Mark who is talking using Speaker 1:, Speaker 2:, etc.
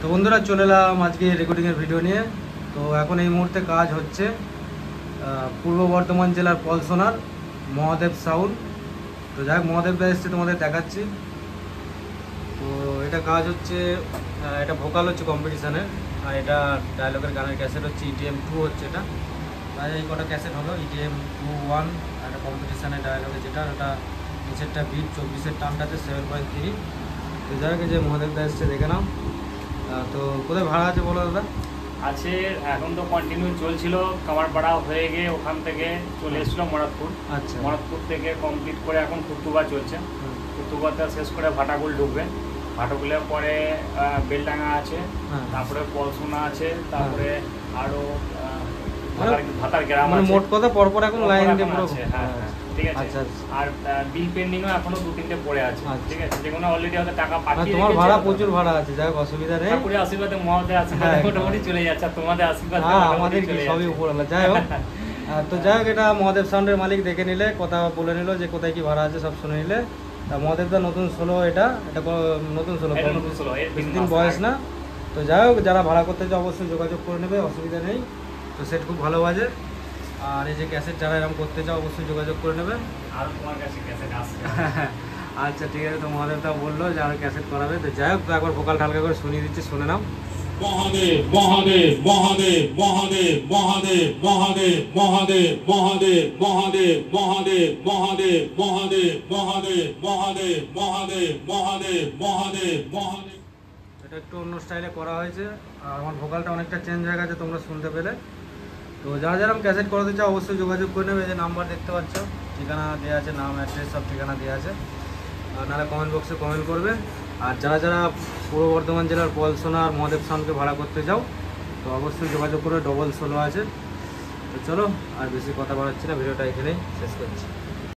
Speaker 1: তো বন্ধুরা চলে এলাম আজকে রেকর্ডিংয়ের ভিডিও নিয়ে। তো এখন এই মুহূর্তে কাজ হচ্ছে পূর্ব বর্ধমান জেলার পলসোনার মহাদেব সাউন্ড। তো যাই হোক, মহাদেবদা এসছে, তোমাদের দেখাচ্ছি। তো এটা কাজ হচ্ছে, এটা ভোকাল হচ্ছে কম্পিটিশানের, আর এটা ডায়লগের গানের ক্যাসেট হচ্ছে EDM 2 হচ্ছে এটা। তাই এই কটা ক্যাসেট হলো EDM 2 1, আর একটা কম্পিটিশানের ডায়লগে যেটা, ওটা নিচেরটা বিট 24-এর টানটাতে 7.3। তো যাই হোক, যে মহাদেবদা এসছে দেখে নাও। তো কোথায় ভাড়া আছে বলো দাদা?
Speaker 2: আছে, এখন তো কন্টিনিউ চলছিল। কামারপাড়া হয়ে গিয়ে ওখান থেকে চলে এসেছিল মরাদপুর।
Speaker 1: আচ্ছা,
Speaker 2: মরাদপুর থেকে কমপ্লিট করে এখন কুতুবা চলছে। কুতুবাটা শেষ করে ভাটাগুল ঢুকবে। ভাটাগুলের পরে বেলডাঙ্গা আছে, তারপরে পলসোনা আছে, তারপরে আরো ভাতার গ্রাম আছে।
Speaker 1: মোট কথা পরপর এখন লাইন দিয়ে পুরো
Speaker 2: আছে। হ্যাঁ, ঠিক আছে।
Speaker 1: আচ্ছা,
Speaker 2: আর বিল পেন্ডিংও এখনো 2-3টে পড়ে আছে। ঠিক আছে, যেগুলো অলরেডি হয়তো টাকা
Speaker 1: আর
Speaker 2: পাঠিয়ে
Speaker 1: তোমার ভাড়া প্রচুর ভাড়া আছে, যাই হোক অসুবিধা নেই।
Speaker 2: ঠাকুরের আশীর্বাদে, মহাদেবের আশীর্বাদে মোটামুটি চলে যাচ্ছে। আর তোমাদের আশীর্বাদ
Speaker 1: আমাদের কি সবই উপরওয়ালা। যাই হোক, তো যাই হোক, এটা মহাদেব সাউন্ডের মালিক দেখে নিলে, কথা বলে নিল যে কোথায় কি ভাড়া আছে সব শুনে নিলে। তা মহাদেবদা নতুন সোলো, এটা নতুন সোলো, বেশি দিন বয়স না। তো যাই হোক, যারা ভাড়া করতে চাও অবশ্যই যোগাযোগ করে নেবে, অসুবিধা নেই। তো সেট খুব ভালো বাজে। আর এই যে ক্যাসেট যারা এরকম করতে চাও অবশ্যই যোগাযোগ করে নেবে।
Speaker 2: আর তোমার কাছে ক্যাসেট আসছে।
Speaker 1: আচ্ছা, ঠিক আছে। তো মহাদেবদা বললো যে আরো ক্যাসেট করাবে। তো যাই হোক, তো একবার ভোকাল হালকা করে শুনিয়ে দিচ্ছি, শুনে নাও।
Speaker 3: মহাদেব মহাদেব মহাদেব মহাদেব মহাদেব মহাদেব মহাদেব মহাদেব মহাদেব মহাদেব মহাদেব মহাদেব মহাদেব মহাদেব মহাদেব মহাদেব মহাদেব মহাদেব।
Speaker 1: এটা একটু অন্য স্টাইলে করা হয়েছে, আর আমার ভোকালটা অনেকটা চেঞ্জ হয়ে গেছে, তোমরা শুনতে পেলে। তো যারা যারা ক্যাসেট করাতে চাও অবশ্যই যোগাযোগ করে নেবে। যে নাম্বার দেখতে পাচ্ছ, ঠিকানা দেওয়া আছে, নাম অ্যাড্রেস সব ঠিকানা দেওয়া আছে। আর নাহলে কমেন্ট বক্সে কমেন্ট করবে। আর যারা যারা পূর্ব বর্ধমান জেলার পলসোনা আর মহাদেব সাউন্ডকে ভাড়া করতে চাও তো অবশ্যই যোগাযোগ করে, ডবল সোলো আছে। তো চলো, আর বেশি কথা বাড়াচ্ছি না, ভিডিওটা এখানেই শেষ করছি।